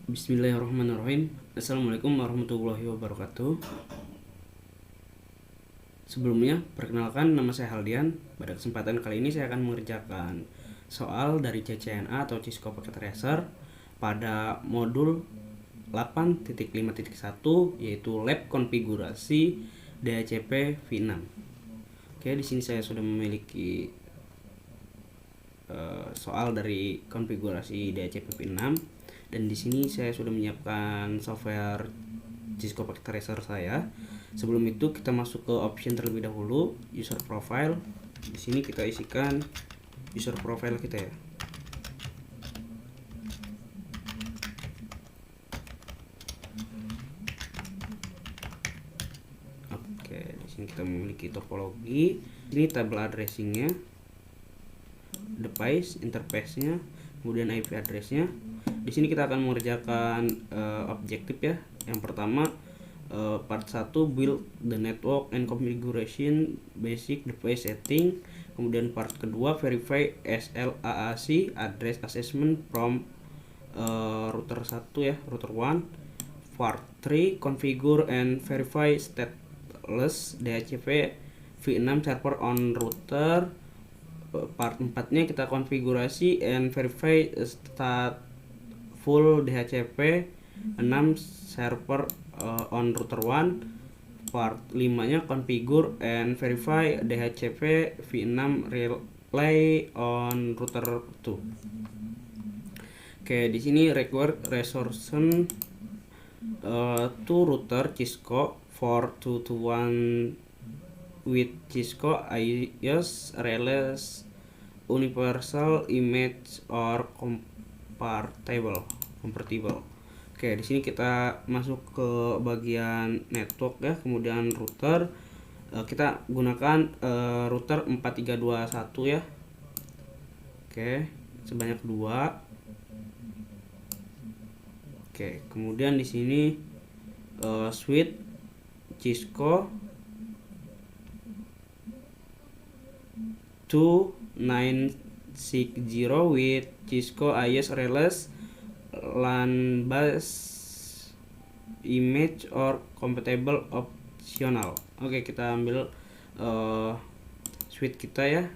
Bismillahirrahmanirrahim. Assalamualaikum warahmatullahi wabarakatuh. Sebelumnya, perkenalkan nama saya Haldian. Pada kesempatan kali ini saya akan mengerjakan soal dari CCNA atau Cisco Packet Tracer pada modul 8.5.1 yaitu lab konfigurasi DHCP V6. Oke, di sini saya sudah memiliki soal dari konfigurasi DHCP V6. Dan di sini saya sudah menyiapkan software Cisco Packet Tracer saya. Sebelum itu kita masuk ke option terlebih dahulu, user profile. Di sini kita isikan user profile kita ya. Oke, di sini kita memiliki topologi. Ini tabel addressingnya, device interface-nya, kemudian IP address-nya. Di sini kita akan mengerjakan objektif ya. Yang pertama part 1 build the network and configuration basic device setting. Kemudian part kedua verify SLAAC address assessment from router 1 ya, router 1. Part 3 configure and verify stateless DHCP V6 server on router. Part 4-nya kita konfigurasi and verify full DHCP 6 server on router 1. Part 5-nya configure and verify DHCP V6 relay on router 2. Oke, di sini require resource to router Cisco 4221 with Cisco IOS Relay Universal Image or Compatible. Oke, di sini kita masuk ke bagian network ya, kemudian router. Kita gunakan router 4321 ya. Oke, sebanyak 2. Oke, kemudian di sini switch Cisco 2960 with Cisco IOS Relay LAN bus image or compatible optional. Oke, kita ambil switch kita ya,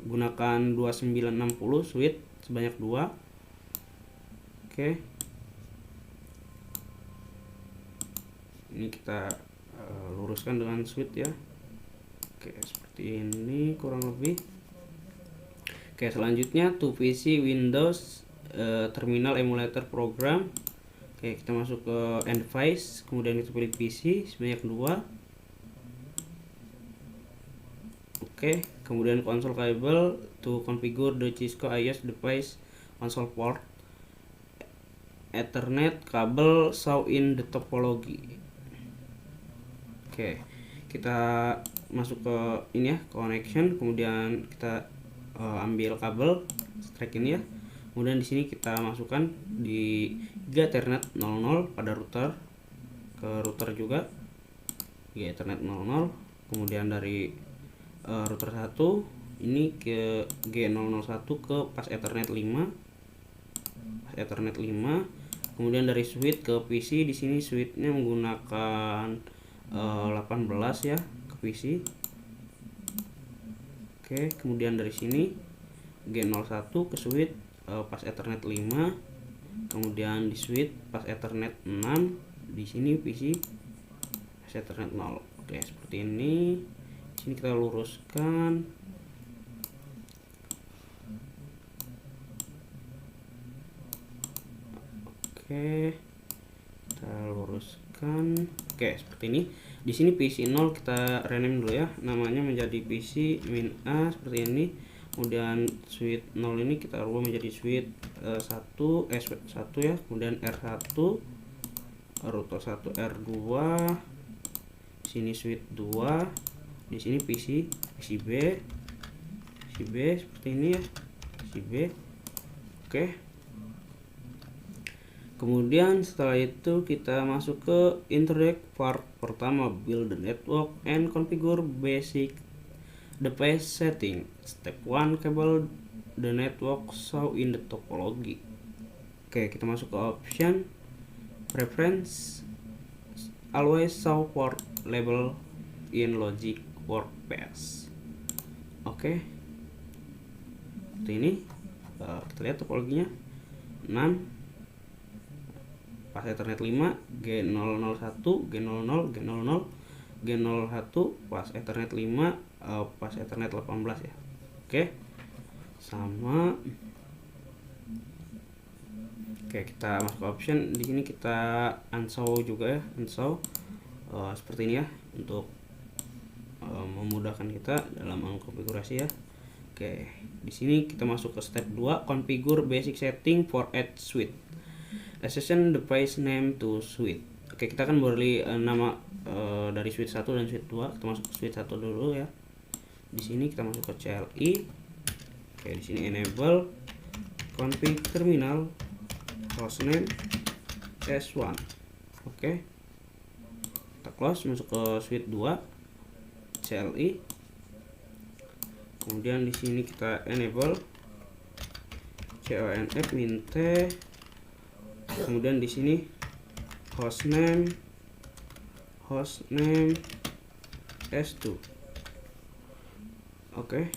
gunakan 2960 switch sebanyak 2. Oke, ini kita luruskan dengan switch ya. Oke, seperti ini kurang lebih. Oke, selanjutnya to PC Windows terminal emulator program. Oke, kita masuk ke end device, kemudian kita pilih PC sebanyak 2. Oke, kemudian console cable to configure the Cisco IOS device console port. Ethernet kabel show in the topology. Oke, kita masuk ke ini ya, connection, kemudian kita ambil kabel strike ini ya. Kemudian di sini kita masukkan di Ethernet 00 pada router, ke router juga Ethernet 00. Kemudian dari router 1 ini ke G001 ke pas Ethernet 5. Pas Ethernet 5. Kemudian dari switch ke PC, di sini switchnya menggunakan 18 ya ke PC. Oke, kemudian dari sini G01 ke switch pas Ethernet 5, kemudian di switch pas Ethernet 6, di sini PC pas Ethernet 0. Oke, seperti ini. Di sini kita luruskan. Oke, kita luruskan. Oke, seperti ini. Di sini PC 0 kita rename dulu ya, namanya menjadi PC min A seperti ini. Kemudian switch 0 ini kita rubah menjadi switch 1 ya, kemudian R1 router 1 R2, sini switch 2, di sini PC B seperti ini ya, PC B. Oke, kemudian setelah itu kita masuk ke interact part pertama, build the network and configure basic device setting. Step 1, cable the network show in the topology. Oke, kita masuk ke option, Preference always show port label in logic workspace. Oke, seperti ini. Kita lihat topologinya 6 pas Ethernet 5 G001 G00 G00 G01 pas Ethernet 5 pas Ethernet 18 ya. Oke, sama. Oke, kita masuk ke option. Di sini kita unshow juga ya, unshow seperti ini ya, untuk memudahkan kita dalam mengkonfigurasi ya. Oke, di sini kita masuk ke step 2, configure basic setting for each suite. Assign the device name to suite. Oke, kita akan beri nama dari suite 1 dan suite 2. Kita masuk ke suite 1 dulu ya. Di sini kita masuk ke CLI. Oke, di sini enable config terminal hostname S1. Oke, kita close, masuk ke suite 2 CLI. Kemudian di sini kita enable conf mint. Kemudian di sini hostname S2. Oke.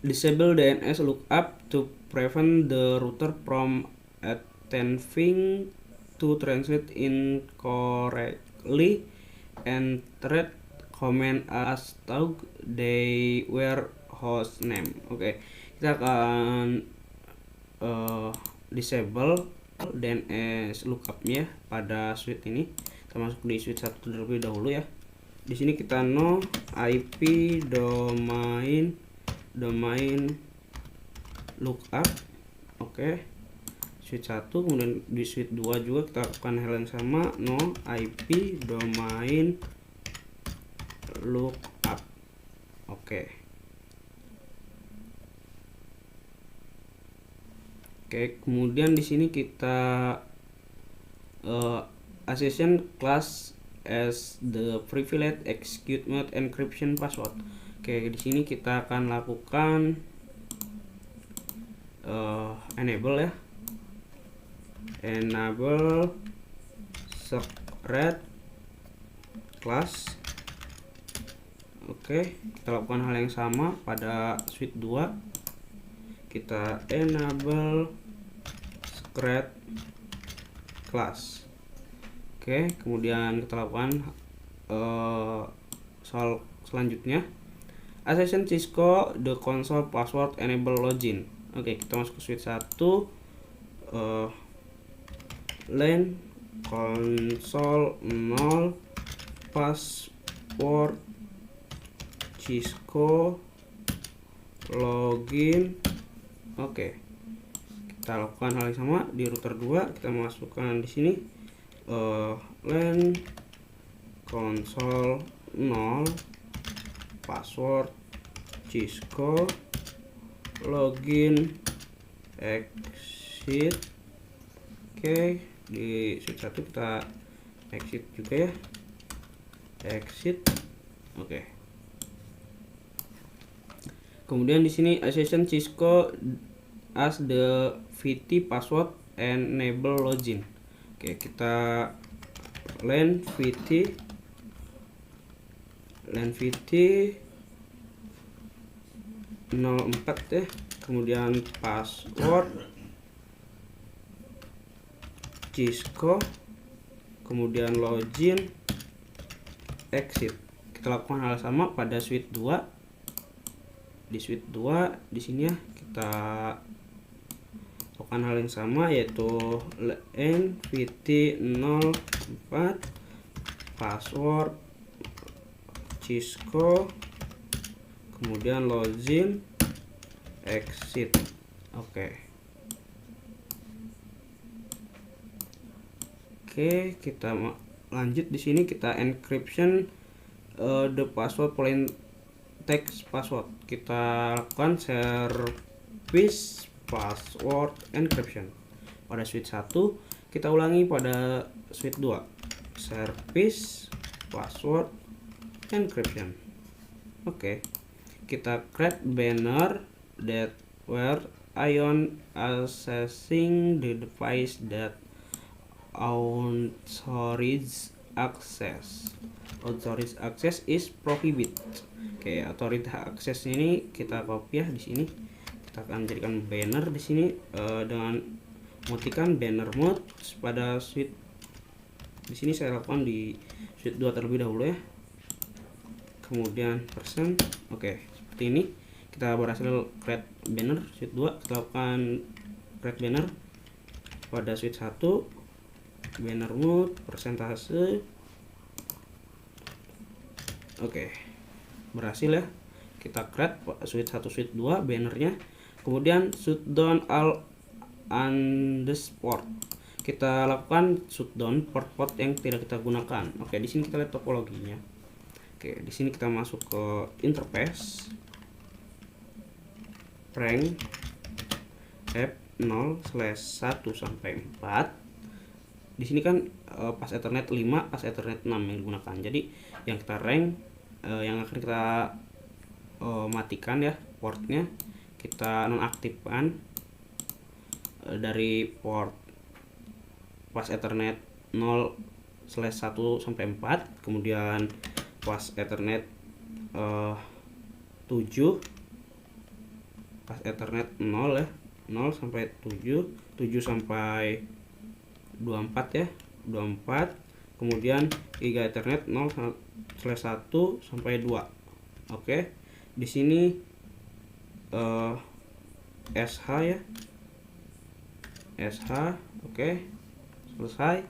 Disable DNS lookup to prevent the router from attempting to translate incorrectly entered command as though they were host name. Oke, kita akan disable DNS lookup-nya pada suite ini. Kita masuk di suite 1 terlebih dahulu ya. Di sini kita no IP domain lookup. Oke, suite 1. Kemudian di suite 2 juga kita lakukan hal yang sama, no IP domain lookup. Oke, kemudian di sini kita assign class as the privileged execute mode encryption password. Oke, di sini kita akan lakukan enable ya, enable secret class. Oke, kita lakukan hal yang sama pada suite 2. Kita enable secret class. Oke, kemudian kita lakukan soal selanjutnya, assign Cisco the console password enable login. Oke, kita masuk ke suite 1, LAN console 0 password Cisco login. Oke, kita lakukan hal yang sama di router 2. Kita masukkan di sini LAN console 0 password Cisco login exit. Oke, di suite 1 kita exit juga ya, exit. Oke, kemudian di sini assign Cisco as the VT password enable login. Oke, kita LAN VT 04 ya, kemudian password Cisco, kemudian login exit. Kita lakukan hal sama pada suite 2. Di suite 2 di sini ya, kita lakukan hal yang sama, yaitu LAN VT 04 password Cisco, kemudian login exit. Oke, kita lanjut. Di sini kita encryption the password plain text password. Kita lakukan service password encryption pada suite 1. Kita ulangi pada suite 2, service password encryption. Oke, kita create banner that where Ion accessing the device that authorized access. Authorized access is prohibit. Oke, authorized access ini kita copy ya di sini. Kita akan jadikan banner di sini dengan mematikan banner mode pada suite. Di sini saya lakukan di suite 2 terlebih dahulu ya. Kemudian persen. Oke, seperti ini. Kita berhasil create banner suite 2. Kita lakukan create banner pada suite 1, banner mode, persentase. Oke, berhasil ya. Kita create suite 1 suite 2 bannernya. Kemudian shutdown all undersport. Kita lakukan shutdown port yang tidak kita gunakan. Oke, di sini kita lihat topologinya. Oke, di sini kita masuk ke interface, rank F0/1 sampai 4. Di sini kan pas Ethernet 5, pas Ethernet 6 yang digunakan. Jadi yang kita rank yang akan kita matikan ya portnya, kita nonaktifkan dari port pas Ethernet 0/1 sampai 4, kemudian pas Ethernet 7, pas Ethernet 0 ya, 0 sampai 7, 7 sampai 24 ya, 24, kemudian Giga Ethernet 0/1 sampai 2. Oke, di sini SH ya, SH. Oke, selesai.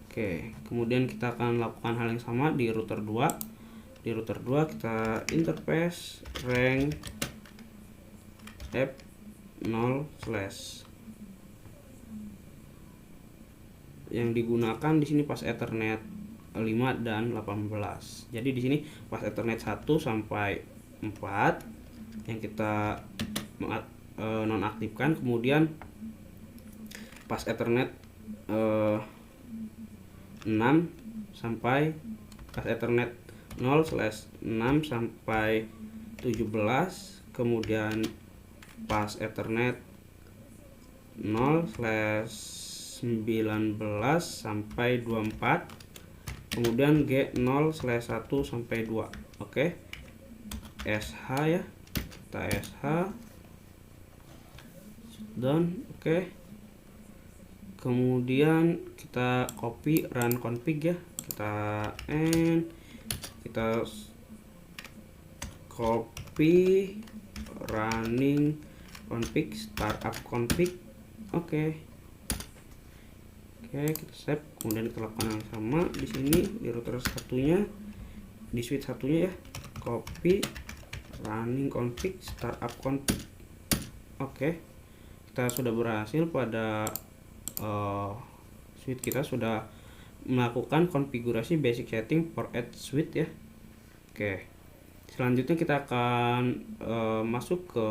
Oke, kemudian kita akan lakukan hal yang sama di router 2. Di router 2 kita interface rank F0/ yang digunakan di sini pas Ethernet 5 dan 18. Jadi di sini pas Ethernet 1 sampai 4 yang kita nonaktifkan, kemudian pas Ethernet 6 sampai pas Ethernet 0/6 sampai 17, kemudian pas Ethernet 0/19 sampai 24, kemudian G0/1 sampai 2. Oke, SH ya, kita SH down. Oke, kemudian kita copy run config ya, kita kita copy running config, startup config. Oke, kita save, kemudian kita lakukan yang sama di sini di router satunya, di switch satunya ya, copy running config, startup config. Oke, kita sudah berhasil pada switch kita sudah melakukan konfigurasi basic setting for edge switch ya. Oke, selanjutnya kita akan masuk ke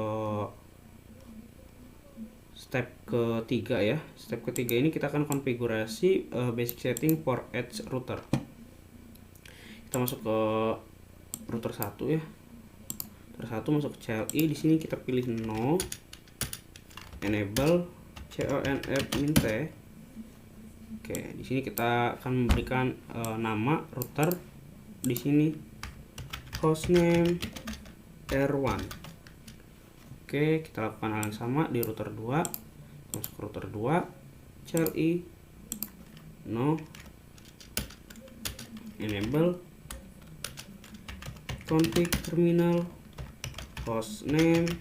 step ketiga ya. Step ketiga ini kita akan konfigurasi basic setting for edge router. Kita masuk ke router 1 ya. Router 1 masuk ke CLI. Di sini kita pilih no, enable CONF-T. Oke, di sini kita akan memberikan nama router, di sini hostname R1. Oke, kita lakukan hal yang sama di router 2. Masuk ke router 2, CLI no, enable config terminal hostname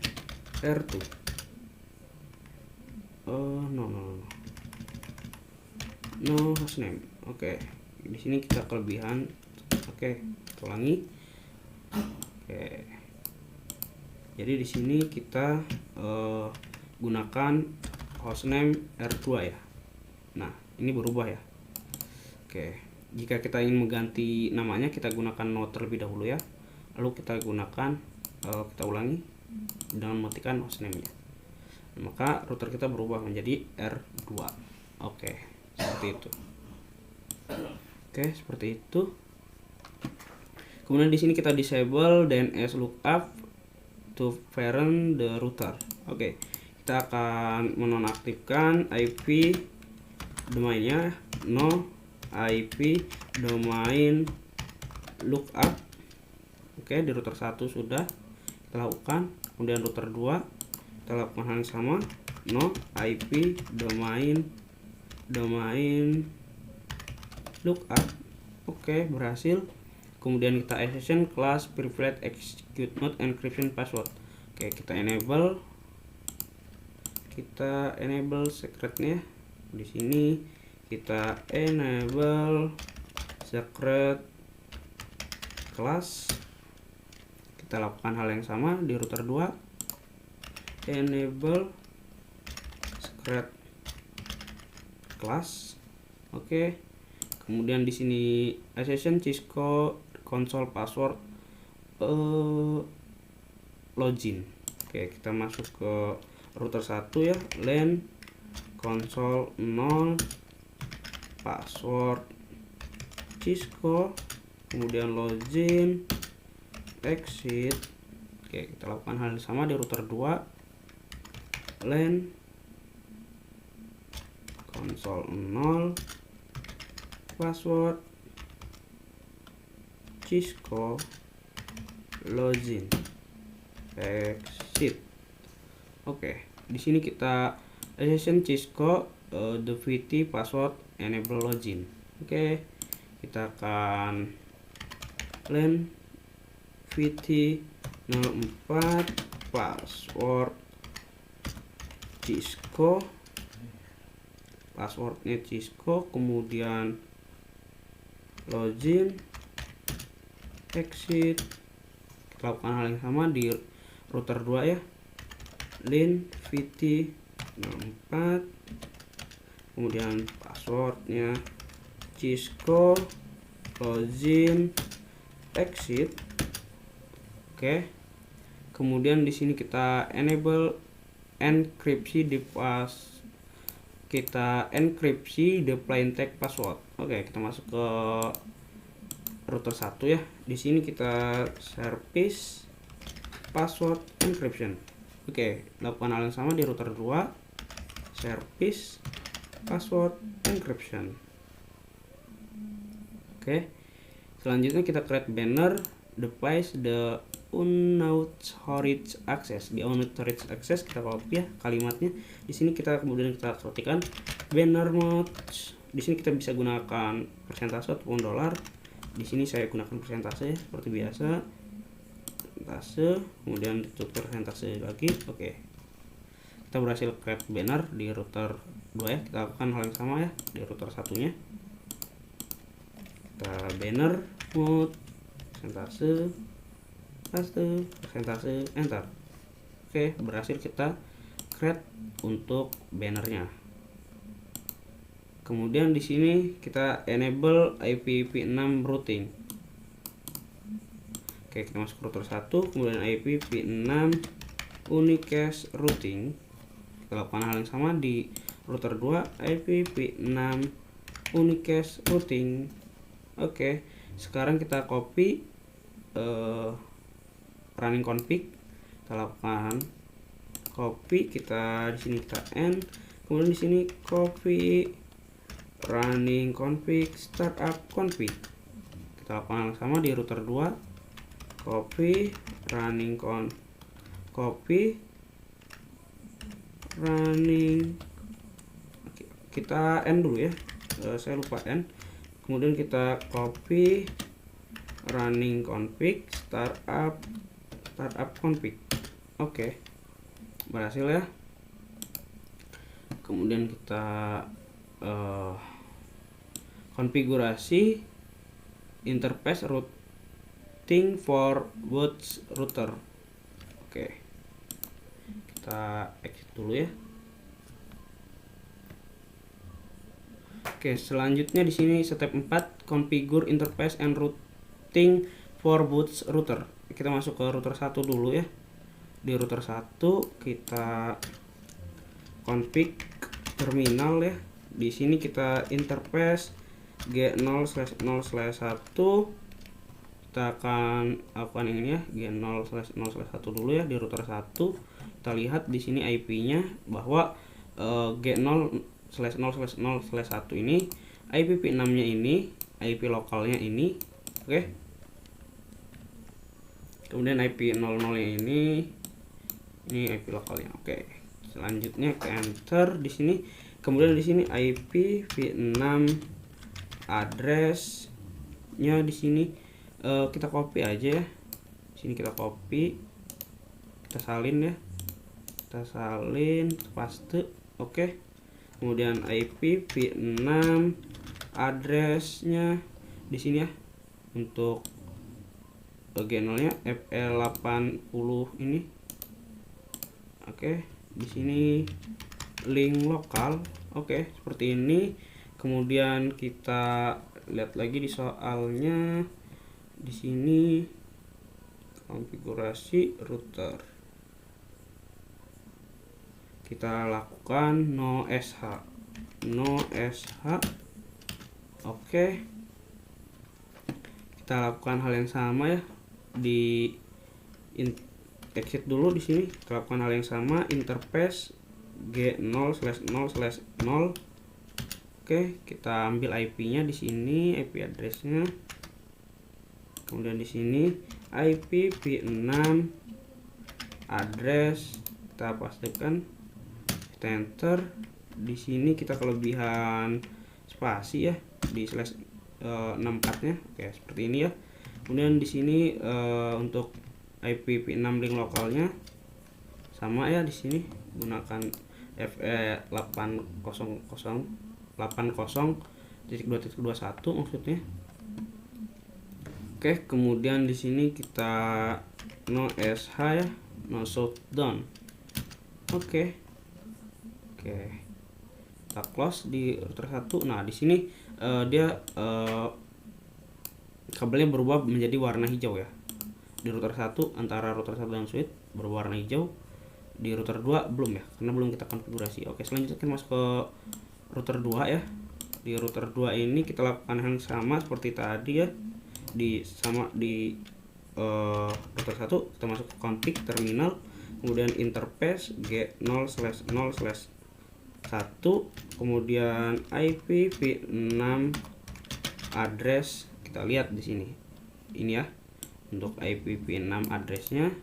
R2. No hostname. Oke, di sini kita kelebihan. Oke, ulangi. Oke, jadi di sini kita gunakan hostname R2 ya. Nah, ini berubah ya. Oke, jika kita ingin mengganti namanya, kita gunakan no terlebih dahulu ya. Lalu kita gunakan kita ulangi dengan mematikan hostname-nya. Maka router kita berubah menjadi R2. Oke, seperti itu. Oke, seperti itu. Kemudian di sini kita disable DNS lookup to parent the router. Oke, kita akan menonaktifkan IP domainnya no IP domain lookup. Oke, di router 1 sudah kita lakukan. Kemudian router 2 kita lakukan hal yang sama, no IP domain lookup. Oke, berhasil. Kemudian kita accession class privilege execute mode encryption password. Oke, kita enable secretnya. Di sini kita enable secret class. Kita lakukan hal yang sama di router 2, enable secret class. Oke. Kemudian di sini accession Cisco console password login. Oke, kita masuk ke router 1 ya, LAN console 0 password Cisco, kemudian login exit. Oke, kita lakukan hal yang sama di router 2, LAN console 0 password Cisco, login exit. Oke, di sini kita accession Cisco DVT password enable login. Oke, kita akan LAN VT 04 password Cisco, passwordnya Cisco, kemudian login exit. Kita lakukan hal yang sama di router 2 ya, LAN VT 04, kemudian passwordnya Cisco, login exit. Oke, kemudian di sini kita enable enkripsi device, kita enkripsi the plain text password. Oke, kita masuk ke router 1 ya. Di sini kita service password encryption. Oke, lakukan hal yang sama di router 2, service password encryption. Oke, selanjutnya kita create banner device the unauthorized access. Di unauthorized access kita copy ya kalimatnya. Di sini kita kemudian kita ketikkan banner mode. Di sini kita bisa gunakan persentase ataupun dolar. Di sini saya gunakan persentase ya, seperti biasa. Persentase, kemudian tutup persentase lagi. Oke. Kita berhasil create banner di router 2 ya. Kita lakukan hal yang sama ya di router satunya. Kita banner mode persentase, persentase, enter. Oke, berhasil kita create untuk bannernya. Kemudian di sini kita enable IPv6 routing. Oke, kita masuk router 1, kemudian IPv6 unicast routing. Kita lakukan hal yang sama di router 2, IPv6 unicast routing. Oke, sekarang kita copy running config. Kita lakukan copy, kita di sini kita n, kemudian di sini copy running config startup config. Kita lakukan yang sama di router 2, copy running copy running, kita n dulu ya, saya lupa n. Kemudian kita copy running config startup config. Oke, berhasil ya. Kemudian kita konfigurasi interface routing for both router. Oke, kita exit dulu ya. Oke, selanjutnya di sini step 4, configure interface and routing for both router. Kita masuk ke router 1 dulu ya. Di router 1 kita config terminal ya. Di sini kita interface G0/0/1. Kita akan lakukan ini ya, G0/0/1 dulu ya di router 1. kita lihat di sini IP-nya bahwa G0/0/0/1 ini IP V6-nya ini, IP lokalnya ini, oke. Kemudian IP 00-nya ini IP lokalnya, oke. Selanjutnya ke enter di sini. Kemudian di sini IP V6 address-nya di sini kita copy aja ya. Sini kita copy, kita salin ya, kita salin, paste, oke. Kemudian IP V6 address-nya di sini ya, untuk G0-nya FL80 ini, oke. Di sini link lokal, oke, seperti ini. Kemudian kita lihat lagi di soalnya, di sini konfigurasi router, kita lakukan no sh, oke. Kita lakukan hal yang sama ya, di exit dulu di sini, kita lakukan hal yang sama, interface G0/0/0. Oke, kita ambil IP-nya di sini, IP address-nya. Kemudian di sini IP V6 address kita pastikan, kita enter. Di sini kita kelebihan spasi ya, di /64-nya. Oke, seperti ini ya. Kemudian di sini untuk IP V6 link lokalnya sama ya, di sini gunakan FE80.80.2.21 maksudnya. Oke, kemudian di sini kita no sh ya, no shutdown. Oke, kita close di router 1. Nah, di sini dia kabelnya berubah menjadi warna hijau ya. Di router 1, antara router 1 dan switch berubah warna hijau. Di router 2 belum ya, karena belum kita konfigurasi. Oke, selanjutnya kita masuk ke router 2 ya. Di router 2 ini kita lakukan hal yang sama seperti tadi ya. Di router 1 kita masuk ke config terminal, kemudian interface G0/0/1, kemudian IP V6 address kita lihat di sini. Ini ya, untuk IP V6 address-nya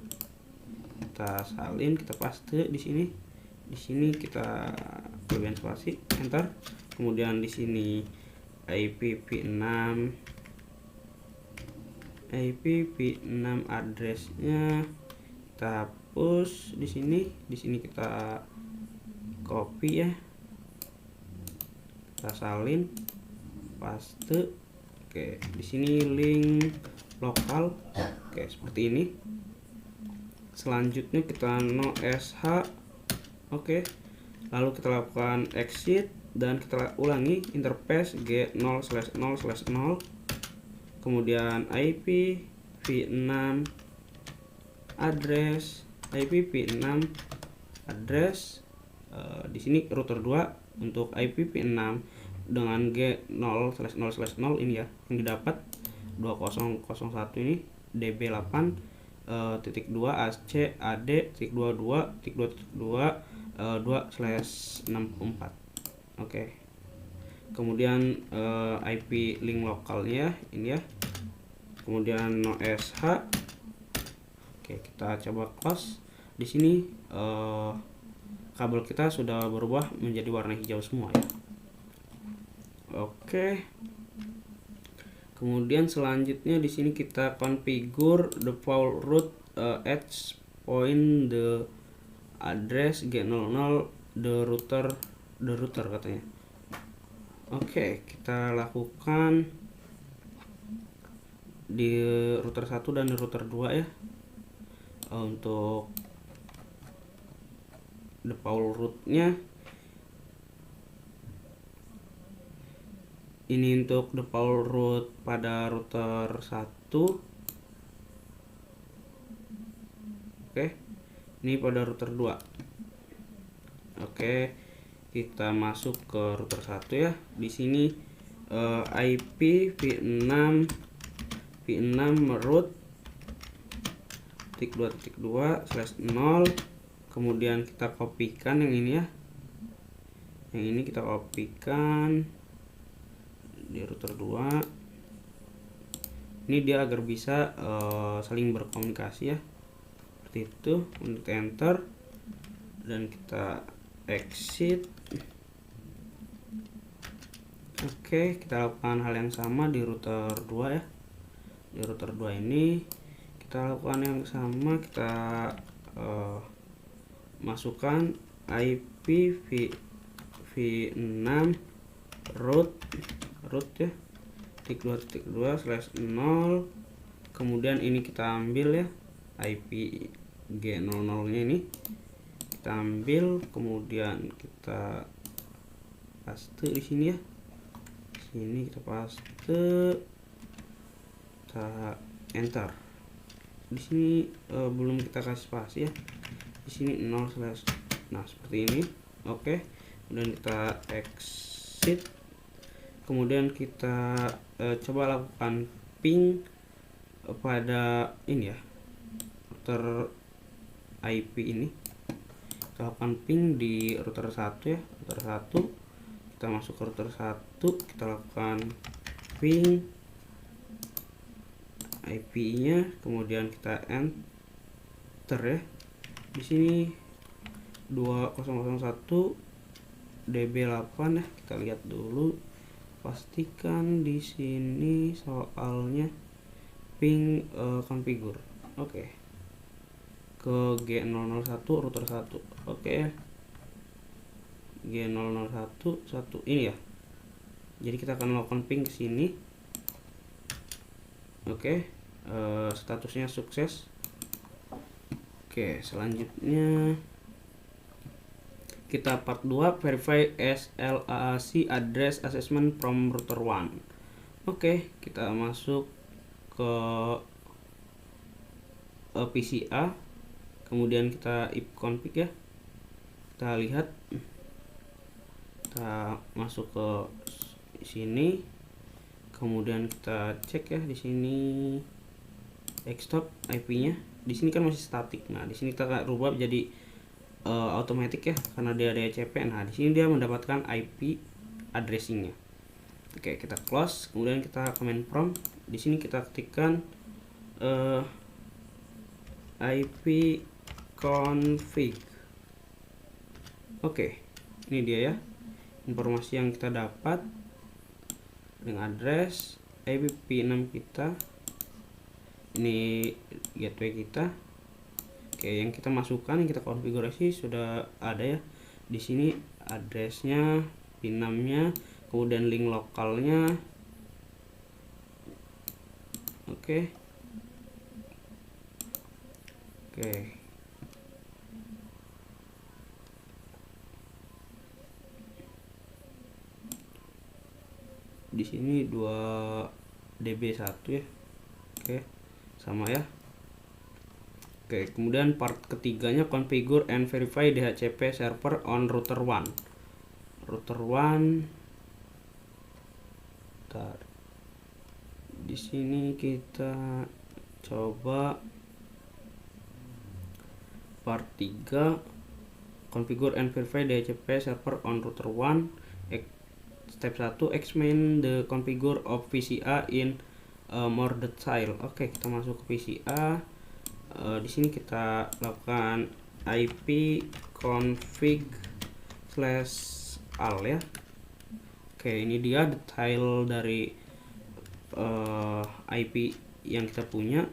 kita salin, kita paste di sini. Di sini kita kelebihan spasi, enter. Kemudian di sini IP V6 address-nya kita hapus di sini. Di sini kita copy ya, kita salin, paste. Oke, di sini link lokal. Oke, seperti ini. Selanjutnya kita no sh. Oke, lalu kita lakukan exit dan kita ulangi interface G0/0/0, kemudian IP V6 address, di sini router 2 untuk IP V6 dengan G0/0/0 ini ya, yang didapat 2001 ini DB8.2 AC AD.22.2/64. Oke. Kemudian IP link lokalnya ini ya. Kemudian no sh. Oke, kita coba close. Di sini kabel kita sudah berubah menjadi warna hijau semua ya. Oke. Kemudian selanjutnya di sini kita configure the default route edge point the address G00 the router katanya. Oke, kita lakukan di router 1 dan di router 2 ya. Untuk default route-nya ini untuk default route pada router 1. Oke, ini pada router 2. Oke, kita masuk ke router 1 ya. Di sini IP V6 route 2.2/0. kemudian kita kopikan yang ini ya, yang ini kita kopikan di router 2. Ini dia agar bisa saling berkomunikasi ya, seperti itu. Untuk enter dan kita exit. Oke, kita lakukan hal yang sama di router 2 ya. Di router 2 ini kita lakukan yang sama, kita masukkan IP v6 root ya, titik 2.2/0. kemudian ini kita ambil ya, IP G00 nya ini kita ambil, kemudian kita paste di sini ya, sini kita paste, kita enter. Di sini belum kita kasih spasi ya, di sini 0/, nah seperti ini. Oke, kemudian kita exit, kemudian kita coba lakukan ping pada ini ya, router IP ini. Kita lakukan ping di router 1 ya, router 1. Kita masuk ke router 1, kita lakukan ping IP-nya, kemudian kita enter ya. Di sini 2001 db8 ya. Kita lihat dulu, pastikan di sini soalnya ping configure. Oke. Ke G001 router 1. Oke ya. G001 1 ini ya. Jadi kita akan melakukan ping ke sini. Oke. Statusnya sukses. Oke, selanjutnya kita part 2, verify SLAAC address assessment from router 1. Oke, kita masuk ke PCA, kemudian kita ipconfig ya. Kita lihat, kita masuk ke sini, kemudian kita cek ya di sini desktop IP-nya. Di sini kan masih statik. Nah, di sini kita rubah jadi automatic ya, karena dia DHCP. Nah, di sini dia mendapatkan IP addressingnya. Oke, kita close, kemudian kita command prompt. Di sini kita ketikkan IP config. Oke, ini dia ya informasi yang kita dapat dengan address IP v6 kita. Ini gateway kita. Oke, yang kita masukkan, yang kita konfigurasi sudah ada ya. Di sini addressnya, v6-nya, kemudian link lokalnya. Oke. Di sini 2db1 ya. Oke, sama ya. Oke, kemudian part ketiganya, configure and verify DHCP server on router 1. Router 1. Bentar. Di sini kita coba part 3, configure and verify DHCP server on router 1. Step 1, examine the configure of PCA in more detail. Oke, kita masuk ke PCA. Di sini kita lakukan IP config/al ya. Oke, ini dia detail dari IP yang kita punya.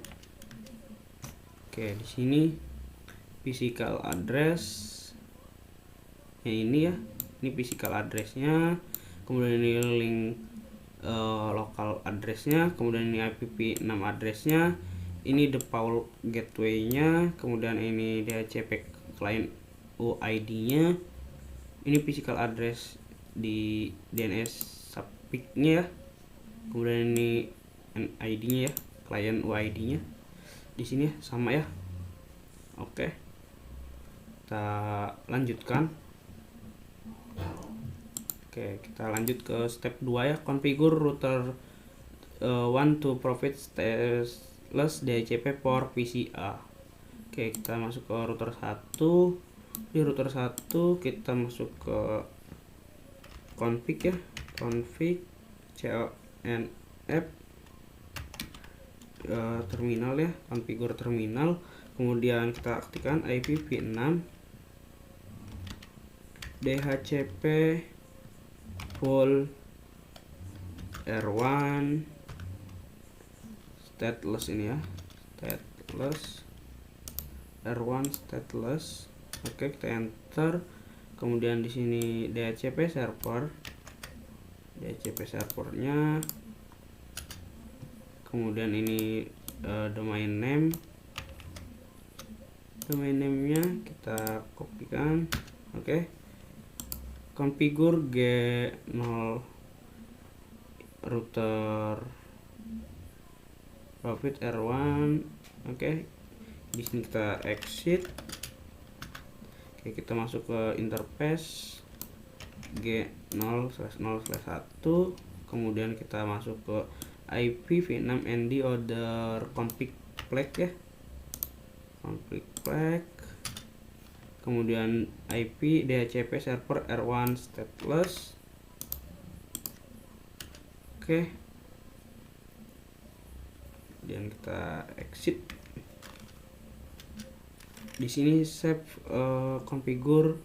Oke, di sini physical address yang ini ya. Ini physical addressnya, kemudian ini link lokal addressnya, kemudian ini IPv6 addressnya, ini default gateway-nya, kemudian ini DHCP client UID-nya, ini physical address di DNS subpic-nya ya, kemudian ini NID-nya ya, client UID-nya. Di sini sama ya. Oke, kita lanjutkan. Oke, kita lanjut ke step 2 ya, configure router 1 to provide stateless DHCP for PCA. Oke, kita masuk ke router 1, Di router 1 kita masuk ke config ya, config conf terminal ya, konfigur terminal. Kemudian kita ketikkan IPv6 DHCP full R1 stateless ini ya, stateless R1 stateless. Oke, kita enter. Kemudian di sini DHCP server, DHCP servernya. Kemudian ini domain name, domain name-nya kita kopikan. Oke, konfigur G0 router profit R1. Oke, di sini kita exit. Oke, kita masuk ke interface G0/0/1. Kemudian kita masuk ke IPv6 order config flag ya, config flag. Kemudian IP DHCP server R1 stateless. Oke, kemudian kita exit. Di sini save configure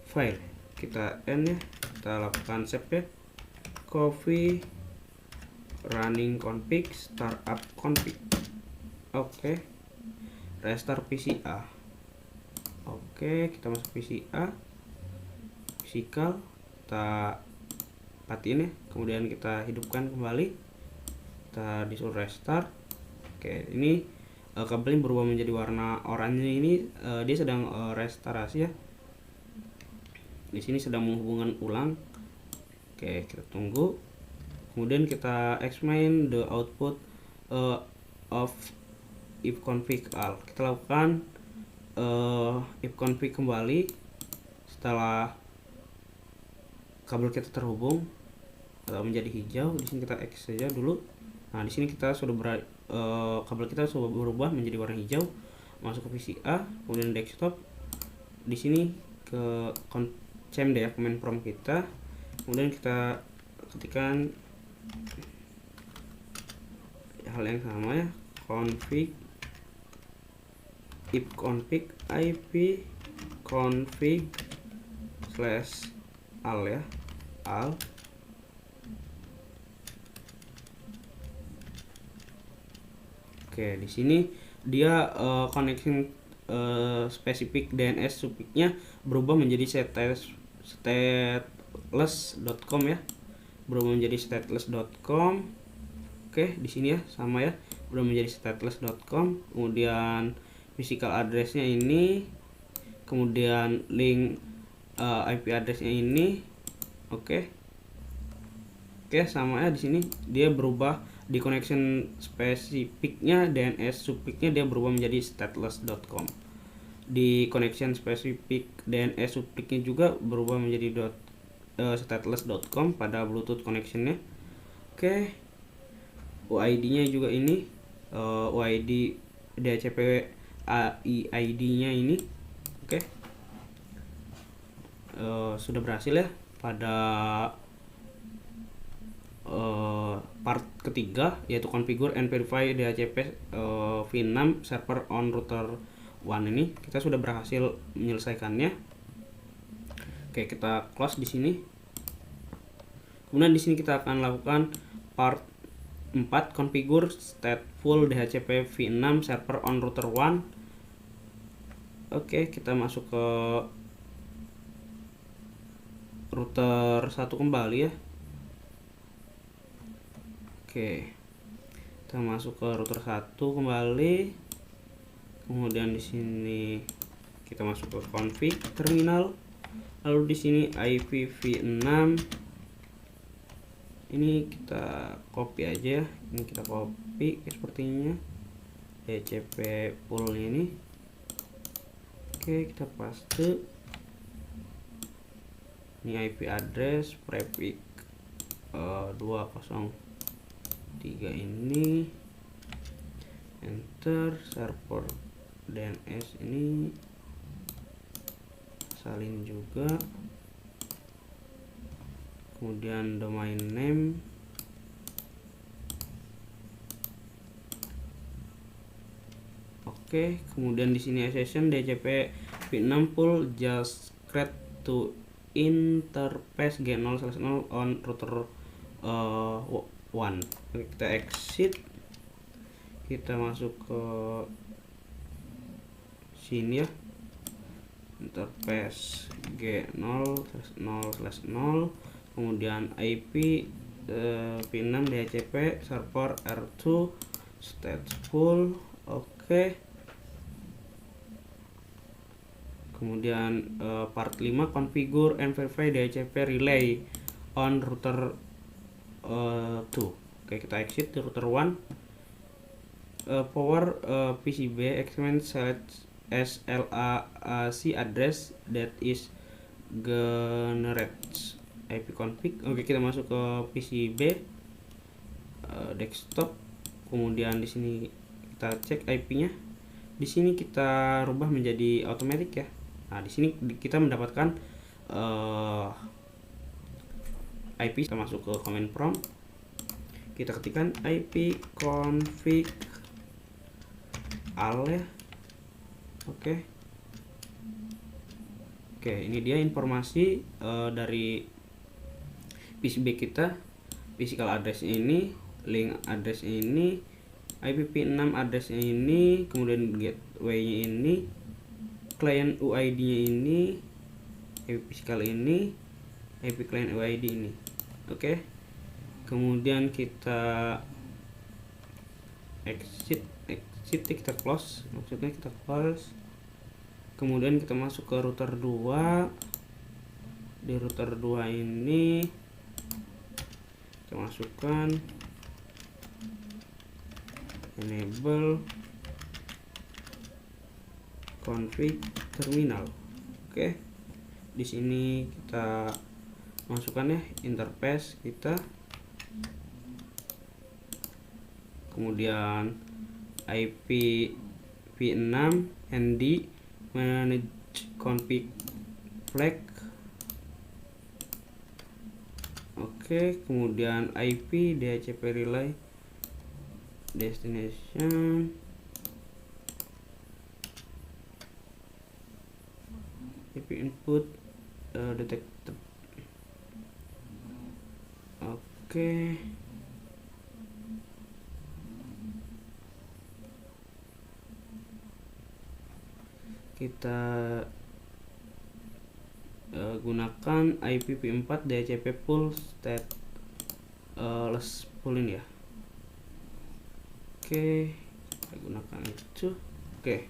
file, kita N ya, kita lakukan save ya. Coffee running config startup config. Oke, restart PCA. Oke, kita masuk PCA, physical, kita matiin ya. Kemudian kita hidupkan kembali, kita disuruh restart. Oke, ini kabel ini berubah menjadi warna oranye. Ini dia sedang restorasi ya, di sini sedang menghubungkan ulang. Oke, kita tunggu. Kemudian kita examine the output of ifconfig all. Kita lakukan ifconfig kembali setelah kabel kita terhubung menjadi hijau. Di sini kita X saja dulu. Nah, di sini kita sudah kabel kita sudah berubah menjadi warna hijau. Masuk ke VCA, kemudian desktop. Di sini ke cmd ya, command prompt kita. Kemudian kita ketikkan hal yang sama ya, config ifconfig ip config /all ya, all. Oke, di sini dia connection spesifik DNS subiknya berubah menjadi stateless.com ya, berubah menjadi stateless.com. Oke, di sini ya sama ya, berubah menjadi stateless.com. Kemudian physical addressnya ini, kemudian link IP addressnya ini. Oke, sama ya, di sini dia berubah di connection spesifiknya DNS subiknya dia berubah menjadi stateless.com. Di connection spesifik DNS subiknya juga berubah menjadi stateless.com pada Bluetooth connectionnya. Oke, UID-nya juga ini, UID DHCP ID-nya ini. Oke, sudah berhasil ya pada part ketiga, yaitu configure and verify DHCP v6 server on router 1 ini. Kita sudah berhasil menyelesaikannya. Oke, kita close di sini. Kemudian di sini kita akan lakukan part 4, configure stateful DHCP v6 server on router 1. Oke, kita masuk ke router 1 kembali ya. Oke, kita masuk ke router 1 kembali. Kemudian di sini kita masuk ke config terminal. Lalu di sini IPv6 ini kita copy aja ya. Ini kita copy sepertinya DHCP pool ini. Oke, kita paste. Ini IP address prefix 203 ini, enter. Server DNS ini salin juga, kemudian domain name, oke. Kemudian di sini session DHCP v6 pull just create to interface G0/0 on router 1. Kita exit, kita masuk ke sini ya, interface G0/0/0, kemudian IP v6 DHCP server R2 stateful, oke. Kemudian part 5 configure and verify DHCP relay on router 2. Oke, kita exit di router 1. Power PCB extend select SLAC address that is generates IP config. Oke, kita masuk ke PCB desktop. Kemudian di sini kita cek IP-nya. Di sini kita rubah menjadi automatic ya. Nah, di sini kita mendapatkan IP. Kita masuk ke command prompt. Kita ketikkan IP config al ya. Oke. Oke, ini dia informasi dari PCB kita. Physical address ini, link address ini, IPv6 address ini, kemudian gateway-nya ini, client UID-nya ini, IP physical ini, IP client UID ini. Oke. Kemudian kita exit, kita close, maksudnya kita close. Kemudian kita masuk ke router 2. Di router 2 ini kita masukkan enable config terminal. Oke. Di sini kita masukkan ya interface kita. Kemudian IP v6 ND manage config flag. Oke, kemudian IP DHCP relay destination, IP input detected. Oke. Kita gunakan IPv4 DHCP full stateless pooling ya. Oke, kita gunakan itu. Oke,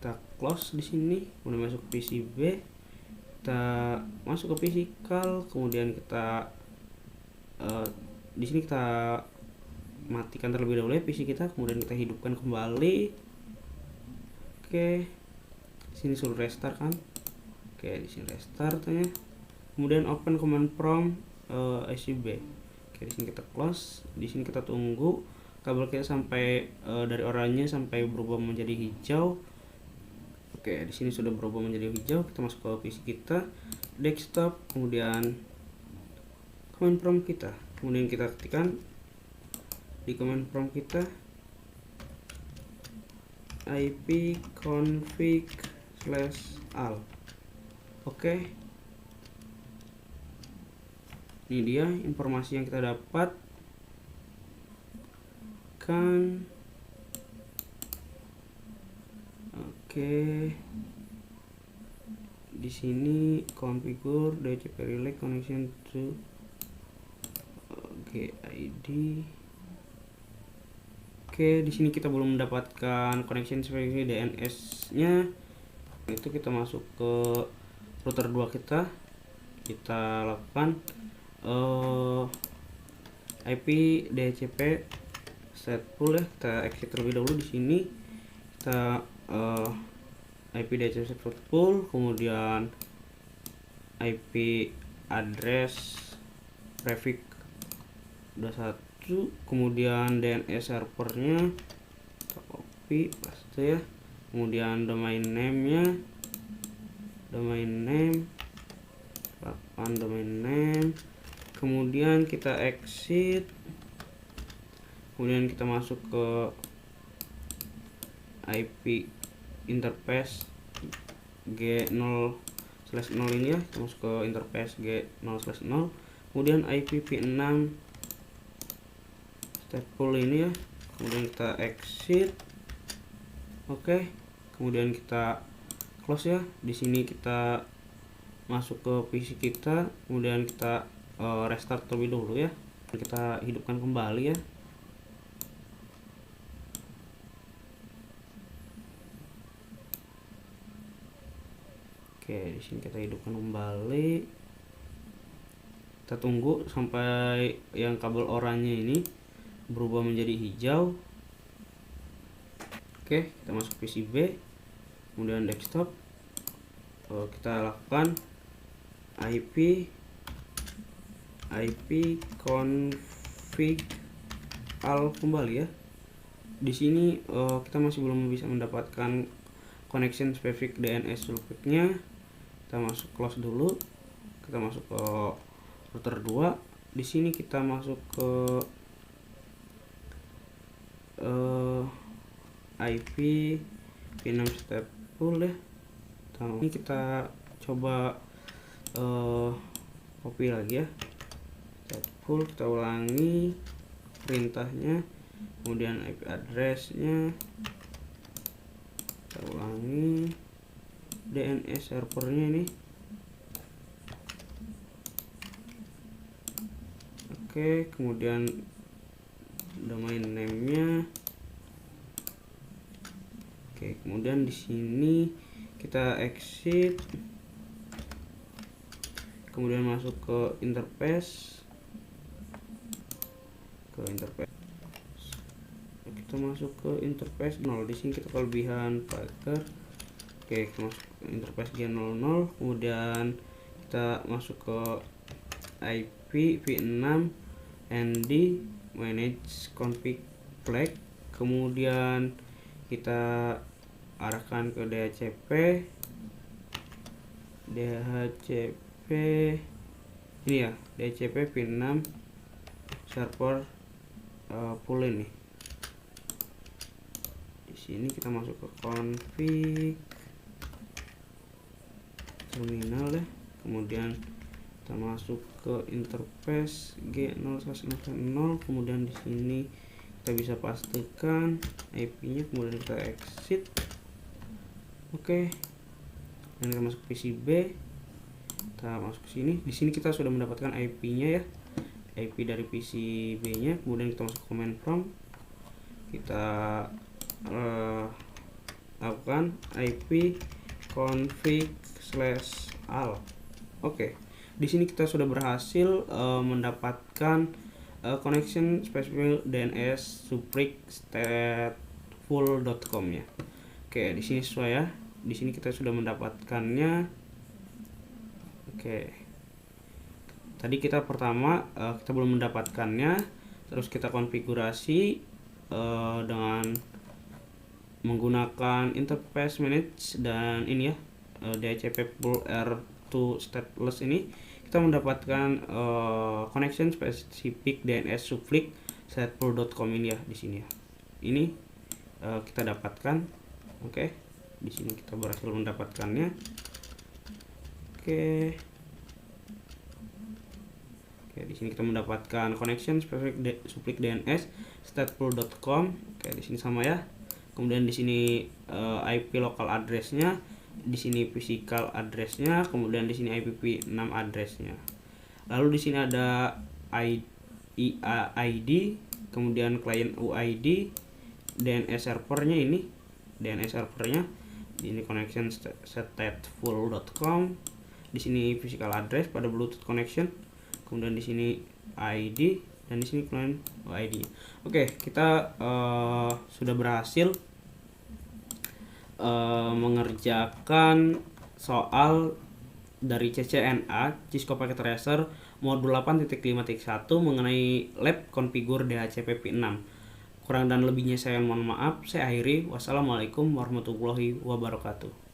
kita close di sini, kemudian masuk ke PCB, kita masuk ke physical, kemudian kita di sini kita matikan terlebih dahulu ya PC kita, kemudian kita hidupkan kembali. Oke, sini suruh restart kan? Oke, di sini restart ya. Kemudian open command prompt SCB. Oke, di sini kita close. Di sini kita tunggu kabel kita sampai dari oranye sampai berubah menjadi hijau. Oke, di sini sudah berubah menjadi hijau. Kita masuk ke PC kita, desktop, kemudian command prompt kita. Kemudian kita ketikkan di command prompt kita IP config /al. Oke, ini dia informasi yang kita dapat kan. Oke, di sini configure DHCP relay connection to GID. Oke, di sini kita belum mendapatkan connection sebagai DNS-nya. Itu kita masuk ke router 2 kita. Kita lakukan IP DHCP stateful ya. Kita exit terlebih dahulu di sini. Kita IP DHCP stateful, kemudian IP address prefix udah 1, kemudian DNS servernya kita copy paste ya, kemudian domain name nya domain name, 8 domain name, kemudian kita exit, kemudian kita masuk ke IP interface G0/0 ini ya, kita masuk ke interface G0/0, kemudian IP v6 stateful ini ya, kemudian kita exit. Oke, kemudian kita close ya. Di sini kita masuk ke PC kita, kemudian kita restart terlebih dahulu ya. Kita hidupkan kembali ya. Oke, di sini kita hidupkan kembali. Kita tunggu sampai yang kabel oranye ini berubah menjadi hijau. Oke, kita masuk PCB, kemudian desktop. Kita lakukan IP config al kembali ya. Di sini kita masih belum bisa mendapatkan connection specific DNS supplic-nya. Kita masuk close dulu. Kita masuk ke router 2. Di sini kita masuk ke IP v6 stateful ya. Ini kita coba copy lagi ya, stateful, kita ulangi perintahnya, kemudian IP addressnya kita ulangi, DNS servernya ini. Oke, kemudian domain name-nya. Oke, kemudian di sini kita exit, kemudian masuk ke interface, kita masuk ke interface 0. Di sini kita kelebihan packer. Oke, kita masuk ke interface G00, kemudian kita masuk ke IP v6 ND manage config flag, kemudian kita arahkan ke DHCP ini ya, DHCP v6 server full ini. Di sini kita masuk ke config terminal ya, kemudian kita masuk ke interface G0/0, kemudian di sini kita bisa pastikan IP-nya, kemudian kita exit. Oke, dan kita masuk PCB, kita masuk ke sini. Di sini kita sudah mendapatkan IP-nya ya, IP dari PCB-nya. Kemudian kita masuk command prompt, kita lakukan IP config/al. Oke, di sini kita sudah berhasil mendapatkan connection specific DNS supplic stateful.com ya. Oke, di sini sesuai ya. Di sini kita sudah mendapatkannya. Oke. Tadi kita pertama kita belum mendapatkannya, terus kita konfigurasi dengan menggunakan interface manage dan ini ya, DHCP pool R2 stateless ini. Kita mendapatkan connection specific DNS supplic stateful.com ini ya, di sini ya. Ini kita dapatkan. Oke, di sini kita berhasil mendapatkannya. Oke, di sini kita mendapatkan connection specific supplic DNS stateful.com. Oke, di sini sama ya. Kemudian di sini IP local address-nya, di sini physical address-nya, kemudian di sini IPv6 address-nya. Lalu di sini ada ID, kemudian client UID, DNS servernya ini, ini connection stateful.com. Di sini physical address pada Bluetooth connection, kemudian di sini ID, dan di sini client UID. Oke, kita sudah berhasil mengerjakan soal dari CCNA Cisco Packet Tracer modul 8.5.1 mengenai lab configure DHCP v6. Kurang dan lebihnya saya mohon maaf. Saya akhiri. Wassalamualaikum warahmatullahi wabarakatuh.